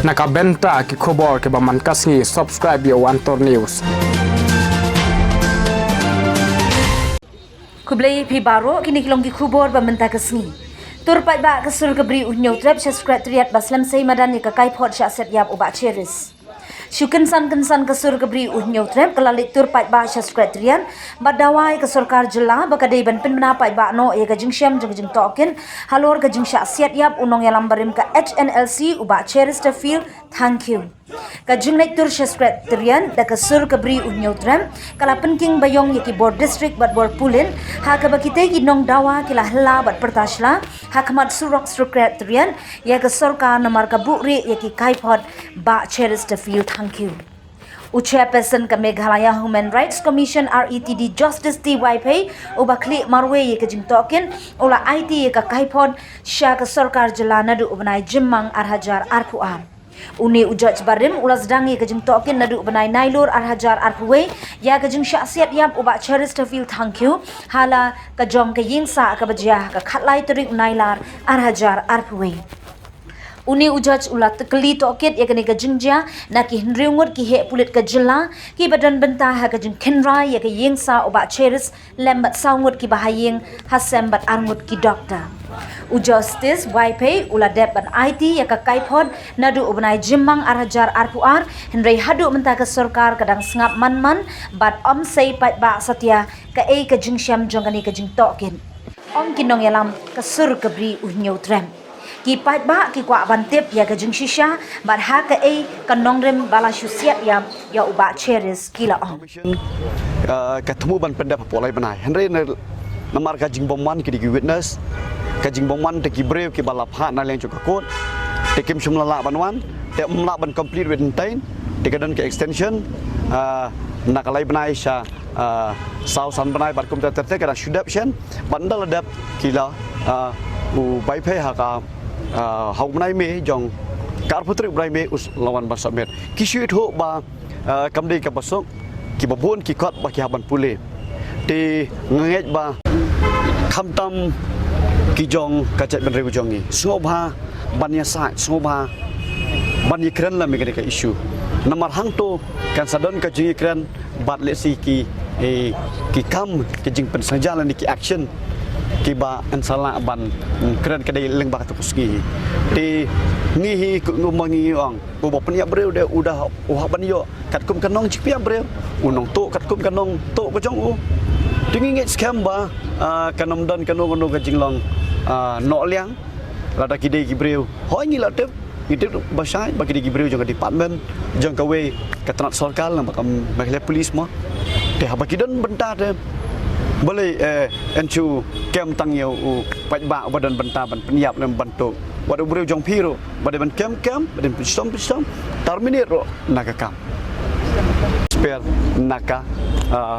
Nakabenta ki khobor ke baman kasngi subscribe yo Antor News. Kublai pi baro kini kilong ki khubor bamenta kasngi. Turpai ba kasur kabri unyo trap subscribe triat baslam sei madan ni kakai pot sya set yap uba cheris. Syukan san kasur kabri unyo trap kalalik turpai ba subscribe trian badawai kasur kar jela bakadai ban penmena pai ba no ye gajing syam jeng token halor gajing sya set yap unong yalam barim ka HNLC uba cheris to feel thank you. Kajing naik tur subscribe trian da kasur kabri unyo trap kala penking bayong ye ki board district bat board pulin ha ka bakite ki nong dawa kila hela bat pertasla hakmat surok subscribe trian ye kasur ka namar ka bukri ye ki kaipot ba cheris to feel thank you. Chairperson ka Meghalaya Human Rights Commission RETD Justice TYP ubakli marwe ye ka jingtoken ula IT ye ka kaipon sya ka sarkar jela nadu ubnai jimmang arhajar arpuar. Uni ujaj barim ulas dangi ka jingtoken nadu ubnai nailur arhajar arpuwe ya ka jing syaksiat yap ubak cheris to feel thank you hala ka jong ka yingsa ka bajah ka khatlai turik nailar arhajar arpuwe. Uni ujaj ulat tekeli toket ya kene ka jingja na ki hnriungut ki he pulit ka jela ki badan benta ha ka jing kenra ya ka yingsa oba cheris lembat saungut ki bahaying hasembat arngut ki doktor. Justice YP ula depan IT ya ka kaipod nadu ubnai jimmang arhajar arpuar henry hadu menta ka sarkar kadang sengap man bat om sei pat ba satya ka ka jingsyam jongani ka jing token. Om kinong yalam ka sur kabri unyo trem. Ki pat ba ki kwa bantip ya ka jing shisha bat ha ka kanong rem bala syusiat ya uba cheris kila om. Ketemu ban pendap polai benai Henry namar ka jing bomwan ki di witness ka jing bomwan te ki brave ki balap ha na leng juga kot te kim shum la banwan te umla ban complete with tain te kadan ke extension nak lai benai sha sausan benai bat kum te kadang shudap shen bandal adap kila u bai phe ha ka hau benai me jong kar putri benai me us lawan ban submit ki shuit ho ba kamdei ka basok ki babon ki kot ba ki haban pule te nget ba khamtam ki jong kacet ben rew jongi soba ban ya sa soba ban ikran la megade ka issue namar hang to kan sadon ka jing ikran bat le si ki kam ki jing pen sajalan ki action ki ba an sala ban kran kadai leng ba ka puski ti ngihi ku ngomangi ong ku ba penya brew de udah ban yo kat kum kanong chipia brew unong to kat kum kanong to ko jong u tingin scam ba kanom don kanong ka jing long no liang lada kide gibreu hoi ni latep itu basai bagi gibreu jong department jong kawe katrat sarkar la makam mahle polis mo te ha bagi don benta de boleh encu kem tang yo pai ba badan benta ban penyap lem bantu wadu breu jong piro badan kem badan pistom terminate ro nakakam spare naka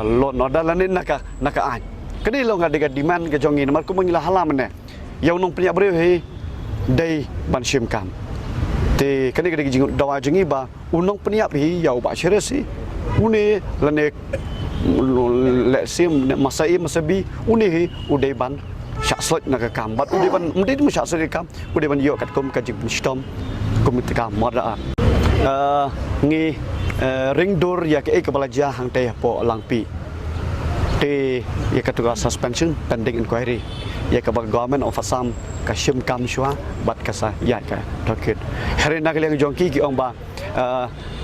lon odalanin naka ai kedi lo ngade demand ke jongi namar ku mangila halam ne yang nong punya breu he dai ban sim kam te kedi jing dawa jingi ba unong punya hi yau ba cheresi une lane le sim masai masabi une hi udai ban syaksot nak kam bat udai ban mesti mu syaksot kam udai ban yo kat kom ka jing stom komite kam moda ngi ring door ya ke kepala jah hang teh po langpi te ya ketua suspension pending inquiry ya ke government of Assam ka shim kam shwa bat kasa ya ka toket hari nak leng jongki ki ong ba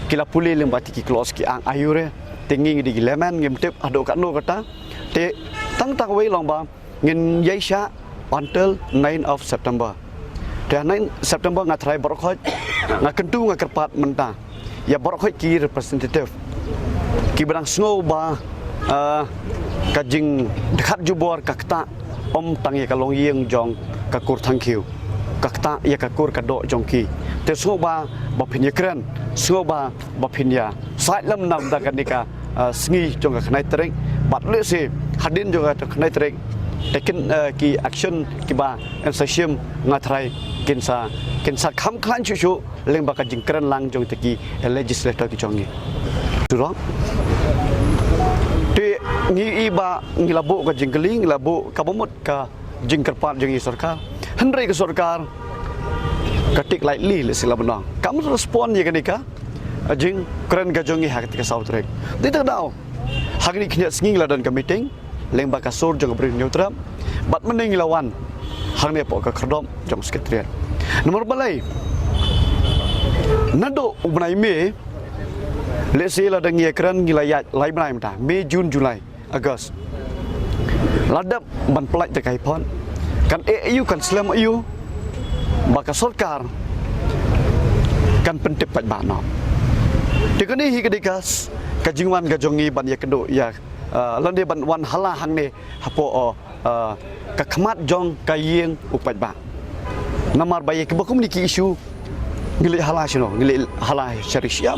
kila puli leng bati ki close ki ang ayure tingi di leman ngim tip ado ka no kata te tang wei long ba ngin yaisha until 9 of September te 9 September ngatrai borkhot ngakentu ngakerpat menta ya borkhot ki representative ki berang snow ba kajing dekat jubor kakta om tangi kalong yeng jong kakur thank you kakta ya kakur kado jongki te soba bapin yakran soba bapin ya sai lam nam da kanika sngi jong ka khnai trek bat le se hadin jong ka khnai trek taken ki action ki ba en sashim ngatrai kinsa kham khan chu leng ba ka jingkran lang jong teki legislator ki jongi turo te ngi iba ngilabu ka jingkeling ngilabu ka bomot ka jingkerpat jengi sarkar henry ke sarkar ketik lightly le sila benang kamu respon ya kenika jing keren ka jongi hak ketika sau trek tidak tahu hak ni kena singing la dan ka meeting leng ba ka sur jong beri neutral bat mending lawan hak ni pok ka kerdom jong sekretariat nomor balai nado ubnai me le sila dan ya keren ngilayat lai benai mata Mei Jun Julai Agust ladap ban pelaj te kai pon kan EU kan Islam EU baka sarkar kan pentip pat ba no tikani hi kedikas kajingwan gajongi ban ya kendo ya lande ban wan hala hang ne hapo ka khmat jong kayeng upat ba namar baye ke bakum niki isu ngili hala sino ngili hala syari syam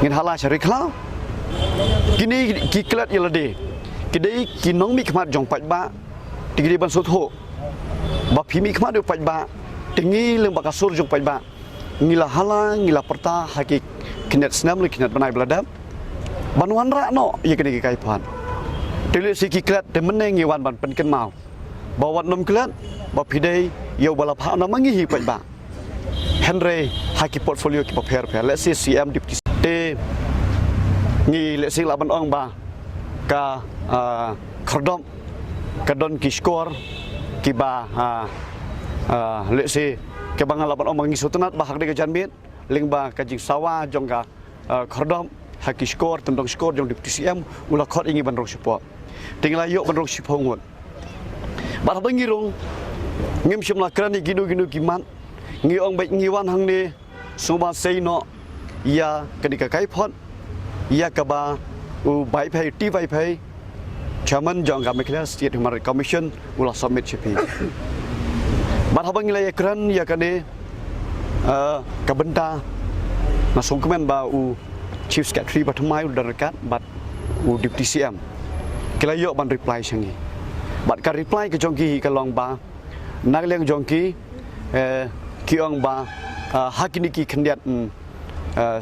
ngin hala syari klau kini kiklat yalade kidai kinong mi khmat jong pat ba tigri ban sot ho ba phimi khmat do pat ba tingi leng baka sur jong pat ba ngila hala ngila perta hakik kinet snam le kinet banai beladap banwan ra no ye kini kai phan tele si kiklat te meneng wan ban pen ken mau bawat nom klat ba phidei yo bala pha na mangi hi pat ba Henry haki portfolio ki paper let's say CM deputy te ngi let's say la ban ong ba ka khardom kadon ki score ki ba let's say ke bangal laban ong mangi sutunat ba hak de janmit ling ba ka jing sawa jong ka khardom haki score tendong score jong deputy CM ula khot ingi ban rong support tingla yo ban rong support ngot ba bangi rong ngim shimla krani ginu kiman ngi ong bai ngi wan hang ni suba sei no ya kenika kai phot ya ka ba u bai phai ti bai phai chairman jong ka mekla state human rights commission ula submit chipi ba habang ngi kran ya kane ka benta na song kemen ba u chief secretary bathmai u darakat bat u deputy CM kila yo ban reply changi bat ka reply ke jongki ka long ba nagleng jongki kiong ba hakini ki khendiat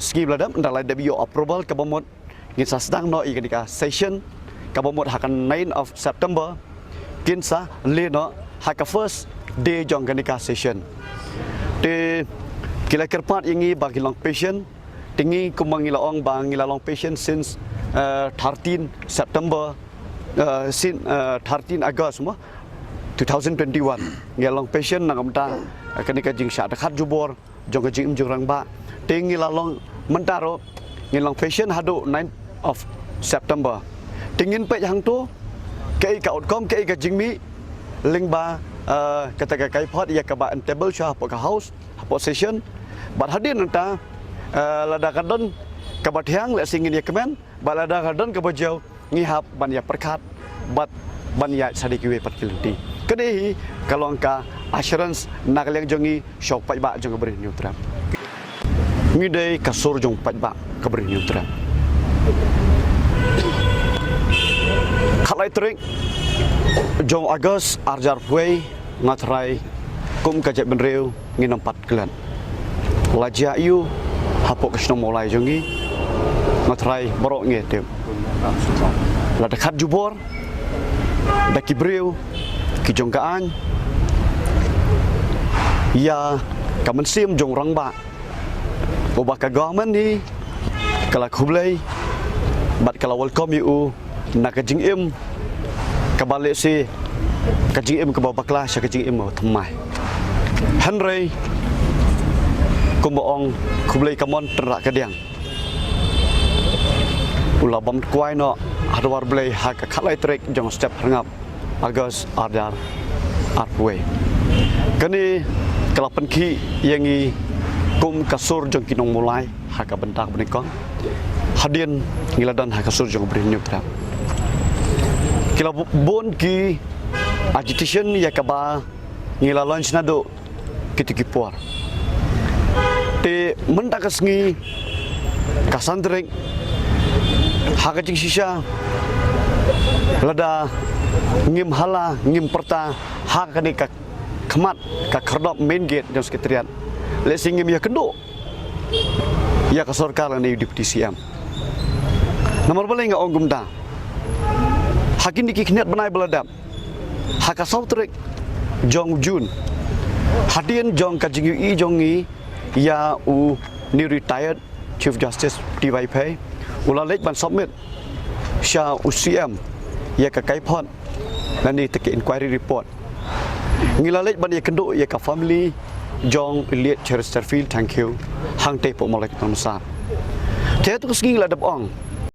ski bladam ndalai debio approval ka bomot ngin sa sedang no ikadika session ka bomot hakan 9 of September kinsa le no haka first day jong kanika session te kila kerpat ingi bagi long patient tingi kumangi laong bang ngila long patient since 13 September since 13 August 2021 ngelong patient nang amta kanika jing sya dekat jubor jong jing jurang ba tingi lalong mentaro ngelong patient hadu 9 of September tingin pe hang tu kai ka outcome kai ka jing mi ling ba kata kai pot ya ka ba table sya po ka house po session bat hadin nta lada kadon ka ba thiang le singin ya kemen ba lada kadon ka ba jau ngihap ban ya perkat bat ban ya sadikiwe pat kilti kene kalau angka assurance nak leng jongi shop pai ba jong beri neutral ngidei kasur jong pai ba ka beri neutral khalai trik jong Agus arjar puai ngatrai kum kajak benreu ngi 4 kelan laja yu hapok kesno mulai jongi ngatrai borok ngi tem la dekat jubor daki breu ki jong kaan ya kamen sim jong rang ba ubah ka government ni kala khublai bat kala welcome you nak jing im ka balik si ka jing im ka babakla sya ka jing im thamai Henry kumboong khublai kamon terak kadiang ula bam kwai no adwar blai ha ka khalai trek jong step hangap Agus Ardar Arpwe kani kalau penki yangi kum kasur jong kinong mulai haka bentak benikon hadin ngiladan haka kasur jong beri neutral kila bon ki agitation ya kaba ngila launch nado kitiki puar te mentak sengi kasandreng haka jing sisa lada ngim hala ngim perta hak ni ka khmat ka khardop main gate jong sekretariat le singim ya kendo ya ka sarkar ni deputy CM nomor boleh nga ong gumda hakin diki khnat banai beladap haka sautrek jong Jun Hadian jong ka jing yu jong ni ya u new retired Chief Justice T.Y. Pei ulalek ban submit sha UCM ya ka kai phot nani take inquiry report ngilalek ban ya kendo ya ka family jong Elliot Chesterfield thank you hang te po molek namsa ke tu sgi la dap ong